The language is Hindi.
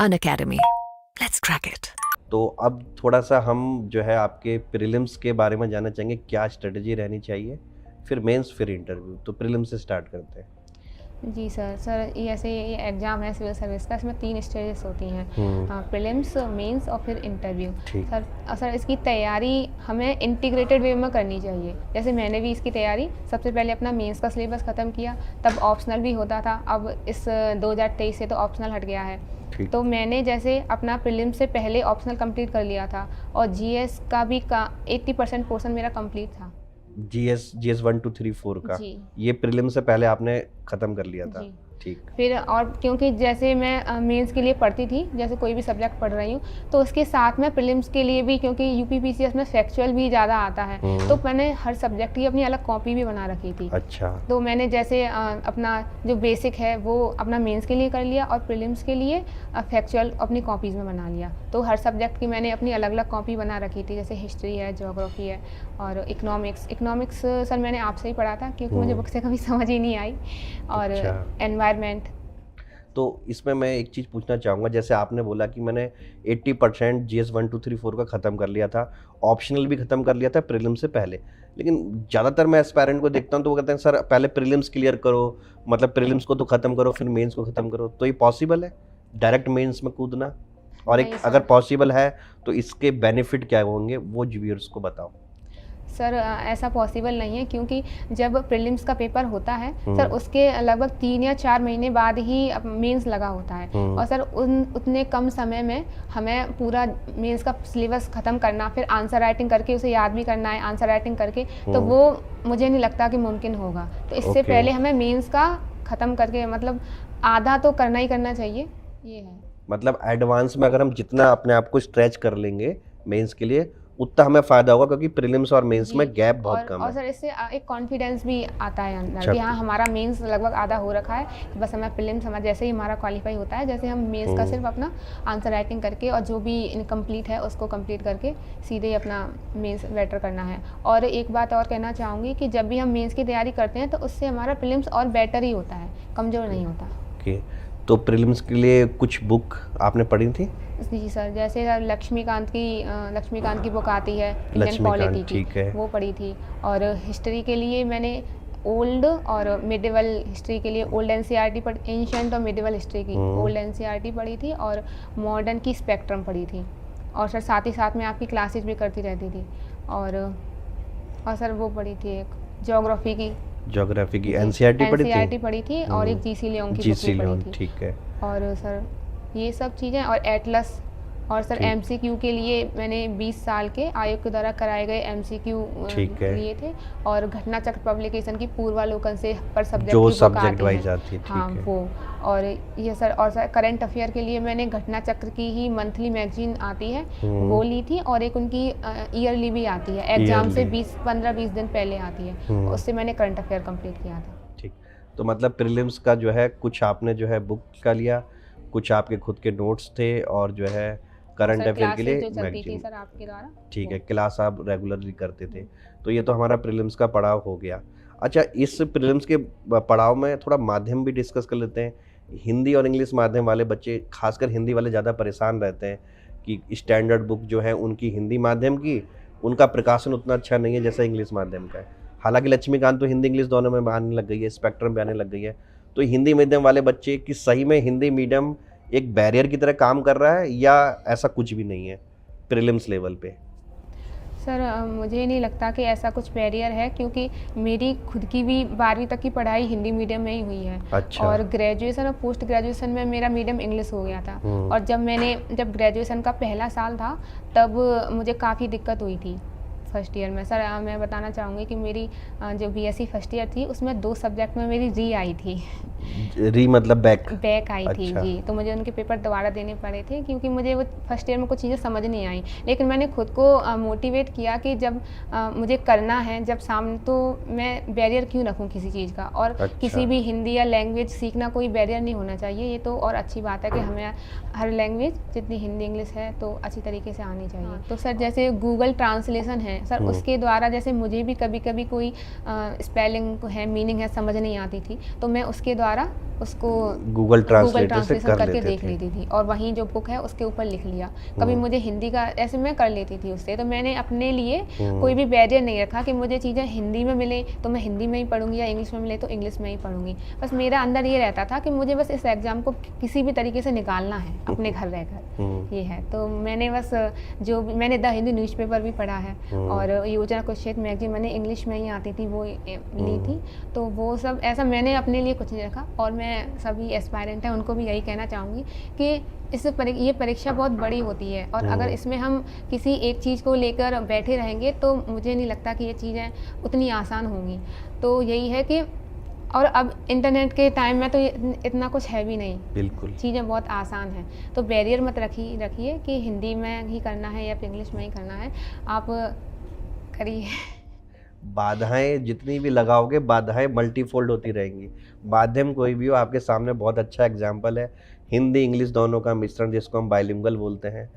Unacademy. Let's crack it. तो अब थोड़ा सा हम जो है आपके प्रीलिम्स के बारे में जानना चाहेंगे, क्या स्ट्रेटजी रहनी चाहिए, फिर मेंस फिर इंटरव्यू। तो प्रीलिम्स से स्टार्ट करते हैं। जी सर ये ऐसे ये एग्ज़ाम है सिविल सर्विस का, इसमें 3 स्टेजेस होती हैं, प्रीलिम्स, मेंस और फिर इंटरव्यू। सर इसकी तैयारी हमें इंटीग्रेटेड वे में करनी चाहिए। जैसे मैंने भी इसकी तैयारी सबसे पहले अपना मेंस का सिलेबस ख़त्म किया, तब ऑप्शनल भी होता था, अब इस 2023 से तो ऑप्शनल हट गया है। तो मैंने जैसे अपना प्रीलिम्स से पहले ऑप्शनल कंप्लीट कर लिया था और जीएस का भी 80% पोर्शन मेरा कंप्लीट था। जीएस 1 2 3 4 का ये प्रीलिम से पहले आपने खत्म कर लिया था। ठीक। फिर और क्योंकि जैसे मैं मेंस के लिए पढ़ती थी, जैसे कोई भी सब्जेक्ट पढ़ रही हूँ, तो उसके साथ में प्रीलिम्स के लिए भी, क्योंकि यूपीपीसीएस में फैक्चुअल भी ज़्यादा आता है, तो मैंने हर सब्जेक्ट की अपनी अलग कॉपी भी बना रखी थी। अच्छा। तो मैंने जैसे अपना जो बेसिक है वो अपना मेंस के लिए कर लिया और प्रीलिम्स के लिए फैक्चुअल अपनी कॉपीज़ में बना लिया। तो हर सब्जेक्ट की मैंने अपनी अलग अलग कॉपी बना रखी थी, जैसे हिस्ट्री है, ज्योग्राफी है और इकोनॉमिक्स सर मैंने आपसे ही पढ़ा था, क्योंकि मुझे बुक से कभी समझ ही नहीं आई, और एनवायरनमेंट। तो इसमें मैं एक चीज़ पूछना चाहूँगा, जैसे आपने बोला कि मैंने 80% जीएस 1 2 3 4 का ख़त्म कर लिया था, ऑप्शनल भी ख़त्म कर लिया था प्रीलिम से पहले, लेकिन ज़्यादातर मैं एस्पायरेंट को देखता हूँ तो वो कहते हैं सर पहले प्रीलिम्स क्लियर करो, मतलब प्रीलिम्स को तो ख़त्म करो फिर मेंस को ख़त्म करो। तो ये पॉसिबल है डायरेक्ट मेंस में कूदना? और एक अगर पॉसिबल है तो इसके बेनिफिट क्या होंगे वो व्यूअर्स को बताओ। सर ऐसा पॉसिबल नहीं है, क्योंकि जब प्रीलिम्स का पेपर होता है सर, उसके लगभग 3 या 4 महीने बाद ही मेंस लगा होता है, और सर उतने कम समय में हमें पूरा मेंस का सिलेबस ख़त्म करना, फिर आंसर राइटिंग करके उसे याद भी करना है, आंसर राइटिंग करके, तो वो मुझे नहीं लगता कि मुमकिन होगा। तो इससे पहले हमें मेंस का ख़त्म करके, मतलब आधा तो करना ही करना चाहिए, ये है। मतलब एडवांस में अगर हम जितना अपने आप को स्ट्रेच कर लेंगे मेंस के लिए उतना हमें फायदा होगा, क्योंकि प्रीलिम्स और मेंस में गैप बहुत कम है। और सर इससे एक कॉन्फिडेंस भी आता है अंदर कि हाँ हमारा मेंस लगभग आधा हो रखा है, तो बस हमें प्रीलिम्स जैसे ही हमारा क्वालिफाई होता है, जैसे हम मेंस का सिर्फ अपना आंसर राइटिंग करके और जो भी इनकम्प्लीट है उसको कंप्लीट करके सीधे अपना मेंस बेटर करना है। और एक बात और कहना चाहूँगी कि जब भी हम मेंस की तैयारी करते हैं तो उससे हमारा प्रीलिम्स और बेटर ही होता है, कमज़ोर नहीं होता। ओके। तो प्रीलिम्स के लिए कुछ बुक आपने पढ़ी थी? जी सर, जैसे लक्ष्मीकांत की बुक आती है इंडियन पॉलिटी की, वो पढ़ी थी। और हिस्ट्री के लिए मैंने ओल्ड और मिडिवल हिस्ट्री के लिए ओल्ड एनसीईआरटी पढ़ी, एंशिएंट और मिडिवल हिस्ट्री की ओल्ड एनसीईआरटी पढ़ी थी, और मॉडर्न की स्पेक्ट्रम पढ़ी थी। और सर साथ ही साथ में आपकी क्लासेज भी करती रहती थी। और सर वो पढ़ी थी एक ज्योग्राफी की एनसीईआरटी पढ़ी थी, और एक जीसी लियोंग की बुक पढ़ी थी। ठीक है। और सर ये सब चीज़ें, और एटलस, और सर एमसीक्यू के लिए मैंने 20 साल के आयोग के द्वारा कराए गए एमसीक्यू लिए थे, और घटना चक्र पब्लिकेशन की पूर्वालोकन से पर सब्जेक्ट वाइज आती है। हाँ वो। और ये सर, और सर करंट अफेयर के लिए मैंने घटना चक्र की ही मंथली मैगजीन आती है वो ली थी, और एक उनकी ईयरली भी आती है, एग्जाम से 15-20 दिन पहले आती है, उससे मैंने करंट अफेयर कंप्लीट किया था। ठीक। तो मतलब प्रीलिम्स का जो है कुछ आपने जो है बुक का लिया, कुछ आपके खुद के नोट्स थे, और जो है करंट अफेयर के लिए मैगजीन सर आपके द्वारा। ठीक है, क्लास आप रेगुलरली करते थे। तो ये तो हमारा प्रीलिम्स का पड़ाव हो गया। अच्छा, इस प्रीलिम्स के पड़ाव में थोड़ा माध्यम भी डिस्कस कर लेते हैं। हिंदी और इंग्लिश माध्यम वाले बच्चे, खासकर हिंदी वाले ज़्यादा परेशान रहते हैं कि स्टैंडर्ड बुक जो है उनकी हिंदी माध्यम की, उनका प्रकाशन उतना अच्छा नहीं है जैसा इंग्लिश माध्यम का है। हालांकि लक्ष्मीकांत तो हिंदी इंग्लिश दोनों में आने लग गई है, स्पेक्ट्रम भी आने लग गई है। तो हिंदी मीडियम वाले बच्चे की सही में हिंदी मीडियम एक बैरियर की तरह काम कर रहा है, या ऐसा कुछ भी नहीं है प्रीलिम्स लेवल पे? सर मुझे नहीं लगता कि ऐसा कुछ बैरियर है, क्योंकि मेरी खुद की भी 12वीं तक की पढ़ाई हिंदी मीडियम में ही हुई है। अच्छा। और ग्रेजुएशन और पोस्ट ग्रेजुएशन में मेरा मीडियम इंग्लिश हो गया था। और जब ग्रेजुएशन का पहला साल था तब मुझे काफ़ी दिक्कत हुई थी फर्स्ट ईयर में। सर मैं बताना चाहूँगी कि मेरी जो बीएससी फर्स्ट ईयर थी उसमें 2 सब्जेक्ट में मेरी री आई थी। री मतलब बैक आई थी। जी, तो मुझे उनके पेपर दोबारा देने पड़े थे, क्योंकि मुझे वो फर्स्ट ईयर में कुछ चीज़ें समझ नहीं आई। लेकिन मैंने खुद को मोटिवेट किया कि जब मुझे करना है, जब सामने, तो मैं बैरियर क्यों रखूँ किसी चीज़ का। और किसी भी हिंदी या लैंग्वेज सीखना कोई बैरियर नहीं होना चाहिए। ये तो और अच्छी बात है कि हमें हर लैंग्वेज जितनी हिंदी इंग्लिश है तो अच्छी तरीके से आनी चाहिए। तो सर जैसे गूगल ट्रांसलेशन है, हैं सर, उसके द्वारा जैसे मुझे भी कभी कभी कोई स्पेलिंग है, मीनिंग है, समझ नहीं आती थी, तो मैं उसके द्वारा उसको गूगल ट्रांसलेटर से कर करके लेते देख थे। लेती थी और वहीं जो बुक है उसके ऊपर लिख लिया। कभी मुझे हिंदी का ऐसे मैं कर लेती थी उससे, तो मैंने अपने लिए कोई भी बैरियर नहीं रखा कि मुझे चीज़ें हिंदी में मिले तो मैं हिंदी में ही पढ़ूंगी या इंग्लिश में मिले तो इंग्लिश में ही पढ़ूंगी। बस मेरा अंदर ये रहता था कि मुझे बस इस एग्ज़ाम को किसी भी तरीके से निकालना है अपने घर रहकर, ये है। तो मैंने बस जो मैंने द हिंदू न्यूज़पेपर भी पढ़ा है और योजना कुरुक्षेत्र मैगजीन मैंने इंग्लिश में ही आती थी वो ली थी, तो वो सब ऐसा मैंने अपने लिए कुछ नहीं रखा। और मैं सभी एस्पायरेंट हैं उनको भी यही कहना चाहूँगी कि ये परीक्षा बहुत बड़ी होती है और अगर इसमें हम किसी एक चीज़ को लेकर बैठे रहेंगे तो मुझे नहीं लगता कि ये चीज़ें उतनी आसान होंगी। तो यही है कि और अब इंटरनेट के टाइम में तो इतना कुछ है भी नहीं, बिल्कुल चीज़ें बहुत आसान हैं। तो बैरियर मत रखिए कि हिंदी में ही करना है या फिर इंग्लिश में ही करना है, आप करिए। बाधाएं जितनी भी लगाओगे, बाधाएं मल्टीफोल्ड होती रहेंगी। माध्यम कोई भी हो, आपके सामने बहुत अच्छा एग्जाम्पल है, हिंदी इंग्लिश दोनों का मिश्रण जिसको हम बाइलिंगुअल बोलते हैं।